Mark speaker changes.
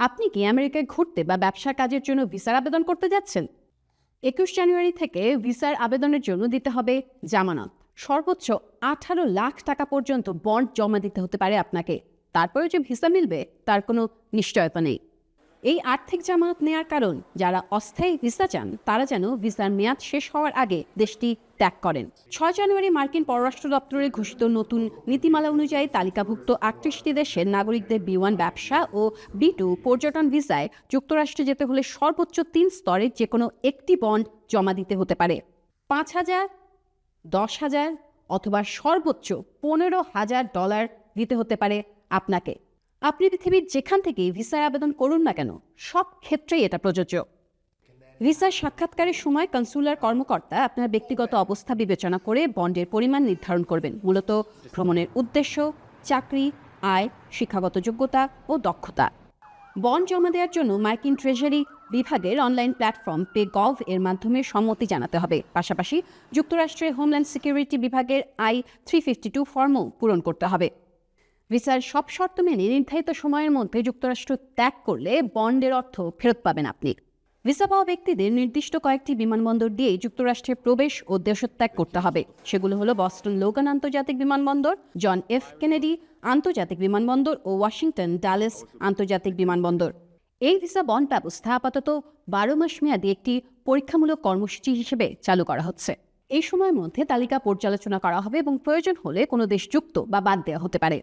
Speaker 1: আপনি কি আমেরিকায় ঘুরতে বা ব্যবসার কাজের জন্য ভিসার আবেদন করতে যাচ্ছেন? 21 জানুয়ারি থেকে ভিসার আবেদনের জন্য দিতে হবে জামানত। সর্বোচ্চ 18 লাখ টাকা পর্যন্ত বন্ড জমা দিতে হতে পারে আপনাকে। তারপরে যে ভিসা মিলবে তার কোনো নিশ্চয়তা নেই। এই আর্থিক জামানত নেয়ার কারণ, যারা অস্থায়ী ভিসা চান তারা যেন ভিসার মেয়াদ শেষ হওয়ার আগে দেশটি ত্যাগ করেন। 6 জানুয়ারি মার্কিন পররাষ্ট্র দপ্তরের ঘোষিত নতুন নীতিমালা অনুযায়ী তালিকাভুক্ত 38টি দেশের নাগরিকদের B1 ব্যবসা ও B2 পর্যটন ভিসায় যুক্তরাষ্ট্রে যেতে হলে সর্বোচ্চ 3 স্তরের যে কোনো একটি বন্ড জমা দিতে হতে পারে। 5,000, 10,000 অথবা সর্বোচ্চ $15,000 দিতে হতে পারে আপনাকে। আপনি পৃথিবীর যেখান থেকেই ভিসার আবেদন করুন না কেন, সব ক্ষেত্রেই এটা প্রযোজ্য। ভিসার সাক্ষাৎকারের সময় কনসুলার কর্মকর্তা আপনার ব্যক্তিগত অবস্থা বিবেচনা করে বন্ডের পরিমাণ নির্ধারণ করবেন। মূলত ভ্রমণের উদ্দেশ্য, চাকরি, আয়, শিক্ষাগত যোগ্যতা ও দক্ষতা। বন্ড জমা দেওয়ার জন্য মার্কিন ট্রেজারি বিভাগের অনলাইন প্ল্যাটফর্ম pay.gov এর মাধ্যমে সম্মতি জানাতে হবে। পাশাপাশি যুক্তরাষ্ট্রের হোমল্যান্ড সিকিউরিটি বিভাগের I-352 ফর্মও পূরণ করতে হবে। ভিসার সব শর্ত মেনে নির্ধারিত সময়ের মধ্যে যুক্তরাষ্ট্র ত্যাগ করলে বন্ডের অর্থ ফেরত পাবেন আপনি। ভিসা পাওয়া ব্যক্তিদের নির্দিষ্ট কয়েকটি বিমানবন্দর দিয়ে যুক্তরাষ্ট্রে প্রবেশ ও দেশত্যাগ করতে হবে। সেগুলো হলো বস্টন লোগান আন্তর্জাতিক বিমানবন্দর, জন এফ কেনেডি আন্তর্জাতিক বিমানবন্দর ও ওয়াশিংটন ডালাস আন্তর্জাতিক বিমানবন্দর। এই ভিসা বন্ড ব্যবস্থা আপাতত 12 মাস মেয়াদী একটি পরীক্ষামূলক কর্মসূচি হিসেবে চালু করা হচ্ছে। এই সময়ের মধ্যে তালিকা পর্যালোচনা করা হবে এবং প্রয়োজন হলে কোনো দেশ যুক্ত বা বাদ দেওয়া হতে পারে।